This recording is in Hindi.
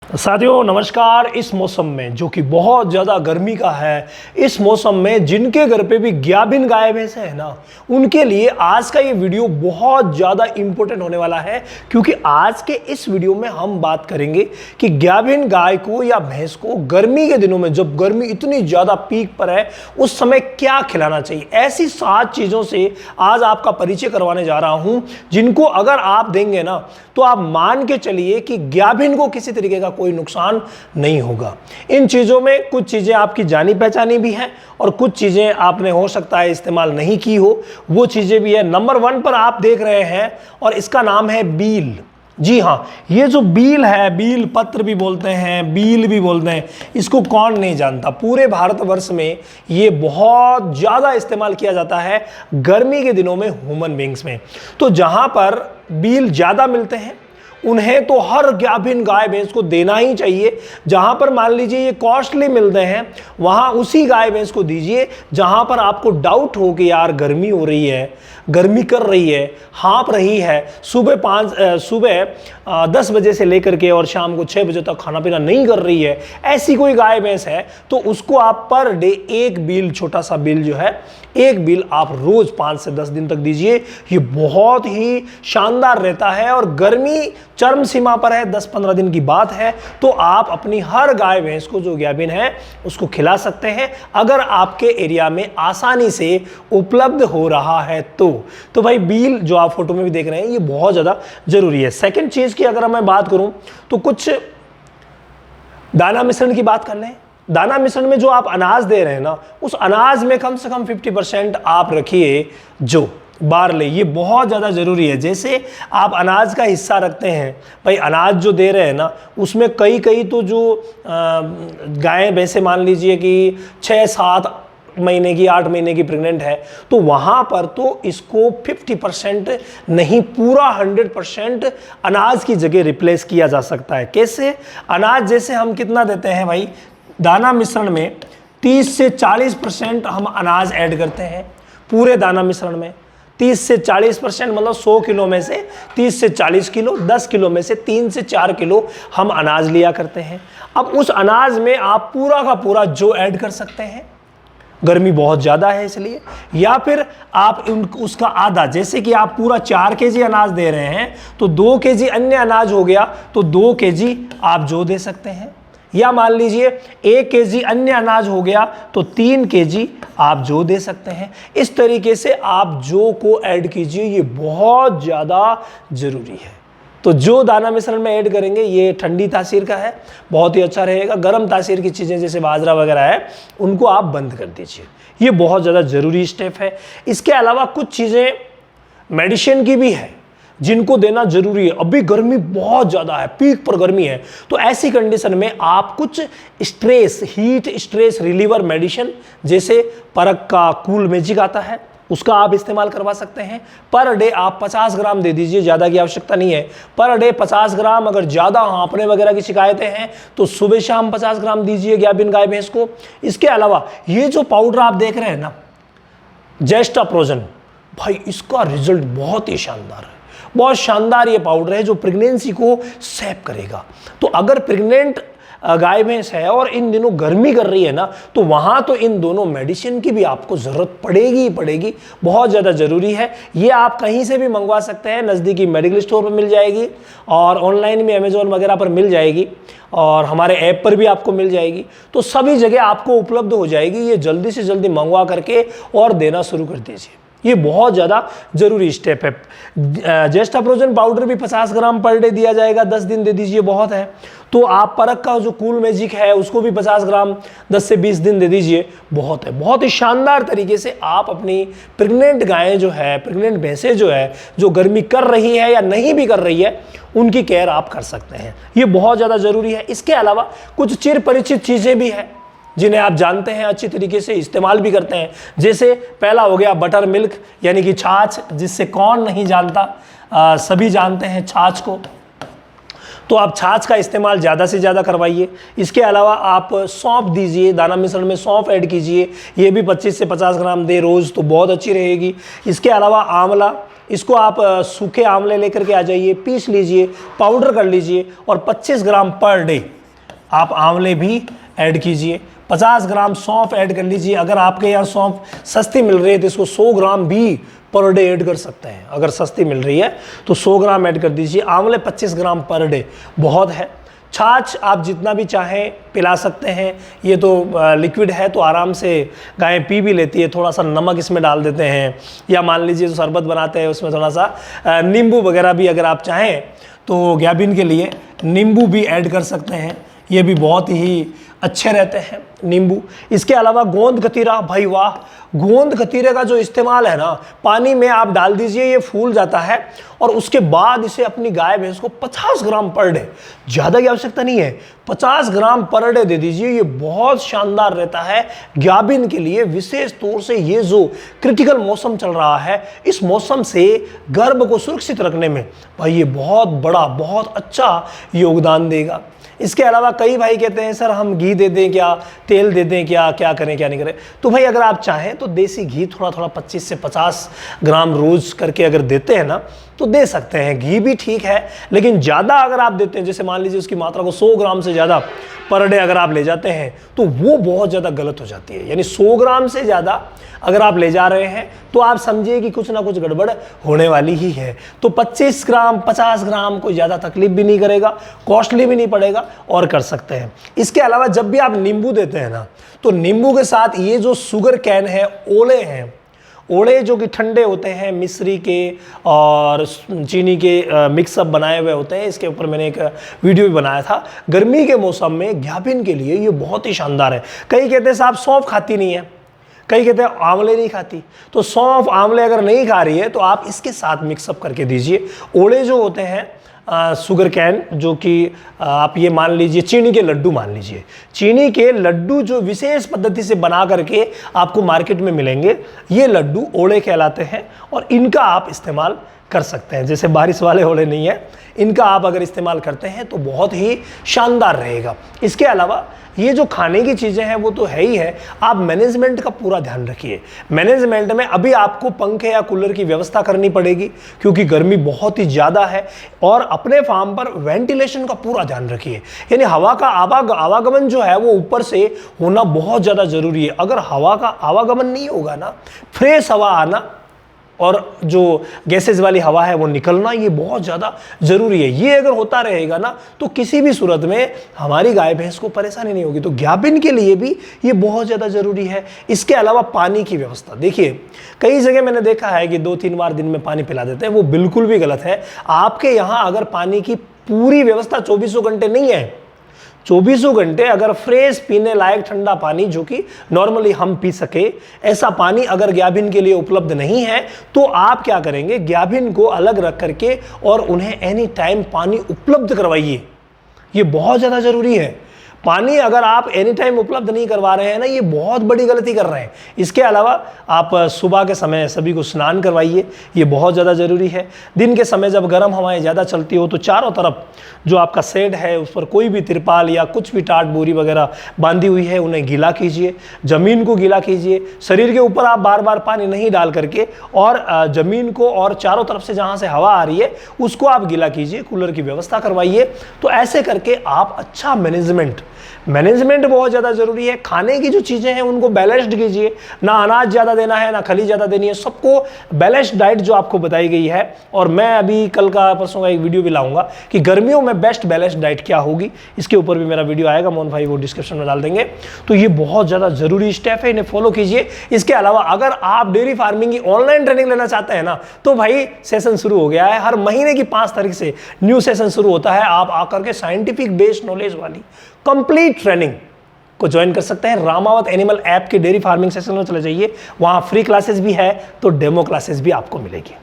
साथियों नमस्कार। इस मौसम में जो कि बहुत ज़्यादा गर्मी का है, इस मौसम में जिनके घर पे भी गाभिन गाय भैंस है ना, उनके लिए आज का ये वीडियो बहुत ज़्यादा इंपॉर्टेंट होने वाला है। क्योंकि आज के इस वीडियो में हम बात करेंगे कि गाभिन गाय को या भैंस को गर्मी के दिनों में, जब गर्मी इतनी ज़्यादा पीक पर है, उस समय क्या खिलाना चाहिए। ऐसी 7 चीज़ों से आज आपका परिचय करवाने जा रहा हूँ, जिनको अगर आप देंगे ना तो आप मान के चलिए कि गाभिन को किसी तरीके का कोई नुकसान नहीं होगा। इन चीज़ों में कुछ चीज़ें आपकी जानी पहचानी भी हैं और कुछ चीज़ें आपने हो सकता है इस्तेमाल नहीं की हो, वो चीज़ें भी है। नंबर 1 पर आप देख रहे हैं और इसका नाम है बील। जी हाँ, ये जो बील है, बील पत्र भी बोलते हैं, बील भी बोलते हैं, इसको कौन नहीं जानता। पूरे भारतवर्ष में ये बहुत ज़्यादा इस्तेमाल किया जाता है गर्मी के दिनों में ह्यूमन बींग्स में। तो जहाँ पर बील ज़्यादा मिलते हैं उन्हें तो हर गाभिन गाय भैंस को देना ही चाहिए। जहां पर मान लीजिए ये कॉस्टली मिलते हैं, वहां उसी गाय भैंस को दीजिए जहां पर आपको डाउट हो कि यार गर्मी हो रही है, गर्मी कर रही है, हाँप रही है, सुबह 10 बजे से लेकर के और शाम को 6 बजे तक खाना पीना नहीं कर रही है, ऐसी कोई गाय भैंस है तो उसको आप पर डे एक बील, छोटा सा बील जो है, एक बील आप रोज 5 से 10 दिन तक दीजिए। ये बहुत ही शानदार रहता है और गर्मी चरम सीमा पर है, 10-15 दिन की बात है, तो आप अपनी हर गाय भैंस को जो गाभिन है उसको खिला सकते हैं, अगर आपके एरिया में आसानी से उपलब्ध हो रहा है तो भाई बील जो आप फोटो में भी देख रहे हैं ये बहुत ज़्यादा जरूरी है। सेकंड चीज़ की अगर मैं बात करूं तो कुछ दाना मिश्रण की बात कर लें। दाना मिश्रण में जो आप अनाज दे रहे हैं ना, उस अनाज में कम से कम 50% आप रखिए जो बारले, ये बहुत ज़्यादा ज़रूरी है। जैसे आप अनाज का हिस्सा रखते हैं, भाई अनाज जो दे रहे हैं ना उसमें कई तो जो गायें भैंसे मान लीजिए कि 6-7 महीने की, 8 महीने की प्रेग्नेंट है, तो वहाँ पर तो इसको 50% नहीं, पूरा 100% अनाज की जगह रिप्लेस किया जा सकता है। कैसे? अनाज जैसे हम कितना देते हैं भाई, दाना मिश्रण में 30 से 40% हम अनाज ऐड करते हैं पूरे दाना मिश्रण में। 30 से 40% मतलब 100 किलो में से 30 से 40 किलो, 10 किलो में से 3 से 4 किलो हम अनाज लिया करते हैं। अब उस अनाज में आप पूरा का पूरा जो ऐड कर सकते हैं, गर्मी बहुत ज़्यादा है इसलिए, या फिर आप उसका आधा, जैसे कि आप पूरा 4 केजी अनाज दे रहे हैं तो 2 केजी अन्य अनाज हो गया, तो 2 केजी आप जो दे सकते हैं। या मान लीजिए 1 केजी अन्य अनाज हो गया तो 3 केजी आप जो दे सकते हैं। इस तरीके से आप जो को ऐड कीजिए, ये बहुत ज़्यादा ज़रूरी है। तो जो दाना मिश्रण में ऐड करेंगे ये ठंडी तासीर का है, बहुत ही अच्छा रहेगा। गर्म तासीर की चीज़ें जैसे बाजरा वगैरह है उनको आप बंद कर दीजिए, ये बहुत ज़्यादा ज़रूरी स्टेप है। इसके अलावा कुछ चीज़ें मेडिसिन की भी है जिनको देना जरूरी है। अभी गर्मी बहुत ज़्यादा है, पीक पर गर्मी है, तो ऐसी कंडीशन में आप कुछ stress, heat stress reliever medicine, जैसे परक का कूल मैजिक आता है, उसका आप इस्तेमाल करवा सकते हैं। पर डे आप 50 ग्राम दे दीजिए, ज़्यादा की आवश्यकता नहीं है। पर डे 50 ग्राम, अगर ज़्यादा हाँफने वगैरह की शिकायतें हैं तो सुबह शाम 50 ग्राम दीजिए गाभिन गाय भैंस को। इसके अलावा ये जो पाउडर आप देख रहे हैं ना, जेस्टाप्रोजन, भाई इसका रिजल्ट बहुत ही शानदार है, बहुत शानदार ये पाउडर है जो प्रेगनेंसी को सेव करेगा। तो अगर प्रेग्नेंट गाय भैंस है और इन दिनों गर्मी कर रही है ना, तो वहां तो इन दोनों मेडिसिन की भी आपको जरूरत पड़ेगी ही पड़ेगी, बहुत ज़्यादा ज़रूरी है। ये आप कहीं से भी मंगवा सकते हैं, नज़दीकी मेडिकल स्टोर पर मिल जाएगी और ऑनलाइन में अमेजोन वगैरह पर मिल जाएगी और हमारे ऐप पर भी आपको मिल जाएगी। तो सभी जगह आपको उपलब्ध हो जाएगी। ये जल्दी से जल्दी मंगवा करके और देना शुरू कर दीजिए, ये बहुत ज़्यादा जरूरी स्टेप है। जेस्टाप्रोजन पाउडर भी 50 ग्राम पर डे दिया जाएगा, 10 दिन दे दीजिए, बहुत है। तो आप परक का जो कूल मैजिक है उसको भी 50 ग्राम 10 से 20 दिन दे दीजिए, बहुत है। बहुत ही शानदार तरीके से आप अपनी प्रेग्नेंट गायें जो है, प्रेग्नेंट भैंसें जो है, जो गर्मी कर रही है या नहीं भी कर रही है, उनकी केयर आप कर सकते हैं, ये बहुत ज़्यादा ज़रूरी है। इसके अलावा कुछ चिर परिचित चीज़ें भी हैं जिन्हें आप जानते हैं, अच्छी तरीके से इस्तेमाल भी करते हैं। जैसे पहला हो गया बटर मिल्क, यानी कि छाछ, जिससे कौन नहीं जानता, सभी जानते हैं छाछ को। तो आप छाछ का इस्तेमाल ज़्यादा से ज़्यादा करवाइए। इसके अलावा आप सौंफ दीजिए, दाना मिश्रण में सौंफ ऐड कीजिए, ये भी 25 से 50 ग्राम दे रोज़, तो बहुत अच्छी रहेगी। इसके अलावा आंवला, इसको आप सूखे आंवले लेकर के आ जाइए, पीस लीजिए, पाउडर कर लीजिए और 25 ग्राम पर डे आप आंवले भी ऐड कीजिए, 50 ग्राम सौंफ ऐड कर लीजिए। अगर आपके यहाँ सौंफ सस्ती मिल रही है तो इसको 100 ग्राम भी पर डे ऐड कर सकते हैं। अगर सस्ती मिल रही है तो 100 ग्राम ऐड कर दीजिए। आंवले 25 ग्राम पर डे बहुत है। छाछ आप जितना भी चाहें पिला सकते हैं, ये तो लिक्विड है तो आराम से गाय पी भी लेती है। थोड़ा सा नमक इसमें डाल देते हैं, या मान लीजिए जो शरबत बनाते हैं उसमें थोड़ा सा नींबू वगैरह भी अगर आप चाहें तो गाभिन के लिए नींबू भी ऐड कर सकते हैं, ये भी बहुत ही अच्छे रहते हैं नींबू। इसके अलावा गोंद कतीरा, भाई वाह, गोंद कतीरे का जो इस्तेमाल है ना, पानी में आप डाल दीजिए, ये फूल जाता है और उसके बाद इसे अपनी गाय भैंस को 50 ग्राम पर डे, ज़्यादा की आवश्यकता नहीं है, 50 ग्राम पर डे दे दीजिए। ये बहुत शानदार रहता है गाभिन के लिए। विशेष तौर से ये जो क्रिटिकल मौसम चल रहा है, इस मौसम से गर्भ को सुरक्षित रखने में भाई ये बहुत बड़ा, बहुत अच्छा योगदान देगा। इसके अलावा कई भाई कहते हैं सर हम घी दे दें क्या, तेल दे दें क्या, क्या करें क्या नहीं करें। तो भाई अगर आप चाहें तो देसी घी थोड़ा थोड़ा 25 से 50 ग्राम रोज करके अगर देते हैं ना तो दे सकते हैं। घी भी ठीक है, लेकिन ज़्यादा अगर आप देते हैं, जैसे मान लीजिए उसकी मात्रा को 100 ग्राम से ज़्यादा पर डे अगर आप ले जाते हैं तो वो बहुत ज़्यादा गलत हो जाती है। यानी 100 ग्राम से ज़्यादा अगर आप ले जा रहे हैं तो आप समझिए कि कुछ ना कुछ गड़बड़ होने वाली ही है। तो 25 ग्राम 50 ग्राम कोई ज़्यादा तकलीफ भी नहीं करेगा, कॉस्टली भी नहीं पड़ेगा और कर सकते हैं। इसके अलावा जब भी आप नींबू देते हैं ना, तो नींबू के साथ ये जो शुगर कैन है, ओले हैं, ओले जो कि ठंडे होते हैं, मिश्री के और चीनी के मिक्सअप बनाए हुए होते हैं। इसके ऊपर मैंने एक वीडियो भी बनाया था। गर्मी के मौसम में गाभिन के लिए ये बहुत ही शानदार है। कई कहते हैं साहब सौंफ खाती नहीं है, कई कहते हैं आंवले नहीं खाती, तो सौंफ आंवले अगर नहीं खा रही है तो आप इसके साथ मिक्सअप करके दीजिए। ओले जो होते हैं शुगर कैन, जो कि आप ये मान लीजिए चीनी के लड्डू मान लीजिए, चीनी के लड्डू जो विशेष पद्धति से बना करके आपको मार्केट में मिलेंगे, ये लड्डू ओले कहलाते हैं और इनका आप इस्तेमाल कर सकते हैं। जैसे बारिश वाले ओले नहीं है, इनका आप अगर इस्तेमाल करते हैं तो बहुत ही शानदार रहेगा। इसके अलावा ये जो खाने की चीज़ें हैं वो तो है ही है, आप मैनेजमेंट का पूरा ध्यान रखिए। मैनेजमेंट में अभी आपको पंखे या कूलर की व्यवस्था करनी पड़ेगी क्योंकि गर्मी बहुत ही ज़्यादा है, और अपने फार्म पर वेंटिलेशन का पूरा ध्यान रखिए। यानी हवा का आवागमन जो है वो ऊपर से होना बहुत ज़्यादा ज़रूरी है। अगर हवा का आवागमन नहीं होगा ना, फ्रेश हवा आना और जो गैसेज वाली हवा है वो निकलना, ये बहुत ज़्यादा ज़रूरी है। ये अगर होता रहेगा ना तो किसी भी सूरत में हमारी गाय भैंस को परेशानी नहीं होगी। तो गाभिन के लिए भी ये बहुत ज़्यादा ज़रूरी है। इसके अलावा पानी की व्यवस्था, देखिए कई जगह मैंने देखा है कि 2-3 बार दिन में पानी पिला देते हैं, वो बिल्कुल भी गलत है। आपके यहाँ अगर पानी की पूरी व्यवस्था 24 घंटे नहीं है, 24 घंटे अगर फ्रेश पीने लायक ठंडा पानी जो कि नॉर्मली हम पी सके, ऐसा पानी अगर गाभिन के लिए उपलब्ध नहीं है तो आप क्या करेंगे, गाभिन को अलग रख करके और उन्हें एनी टाइम पानी उपलब्ध करवाइए। ये बहुत ज़्यादा ज़रूरी है। पानी अगर आप एनी टाइम उपलब्ध नहीं करवा रहे हैं ना, ये बहुत बड़ी गलती कर रहे हैं। इसके अलावा आप सुबह के समय सभी को स्नान करवाइए, ये बहुत ज़्यादा ज़रूरी है। दिन के समय जब गर्म हवाएं ज़्यादा चलती हो तो चारों तरफ जो आपका शेड है उस पर कोई भी तिरपाल या कुछ भी टाट बोरी वगैरह बांधी हुई है उन्हें गीला कीजिए, ज़मीन को गीला कीजिए। शरीर के ऊपर आप बार बार पानी नहीं डाल करके और ज़मीन को और चारों तरफ से जहाँ से हवा आ रही है उसको आप गीला कीजिए, कूलर की व्यवस्था करवाइए। तो ऐसे करके आप अच्छा मैनेजमेंट बहुत ज़्यादा ज़रूरी है। खाने की जो चीज़ें हैं उनको बैलेंस्ड कीजिए, ना अनाज ज़्यादा देना है ना खली ज़्यादा देनी है, सबको बैलेंस्ड डाइट जो आपको बताई गई है। और मैं अभी कल का परसों का एक वीडियो भी लाऊंगा कि गर्मियों में बेस्ट बैलेंस्ड डाइट क्या होगी, इसके ऊपर भी मेरा वीडियो आएगा, मोहन भाई वो डिस्क्रिप्शन में डाल देंगे। तो ये बहुत ज़्यादा ज़रूरी स्टेप है, इन्हें फॉलो कीजिए। इसके अलावा अगर आप डेयरी फार्मिंग की ऑनलाइन ट्रेनिंग लेना चाहते हैं ना तो भाई सेशन शुरू हो गया है। हर महीने की 5 तारीख से न्यू सेशन शुरू होता है। आप आकर के साइंटिफिक बेस्ड नॉलेज वाली कंप्लीट ट्रेनिंग को ज्वाइन कर सकते हैं। रामावत एनिमल ऐप के डेयरी फार्मिंग सेशन में चले जाइए, वहां फ्री क्लासेस भी है तो डेमो क्लासेस भी आपको मिलेगी।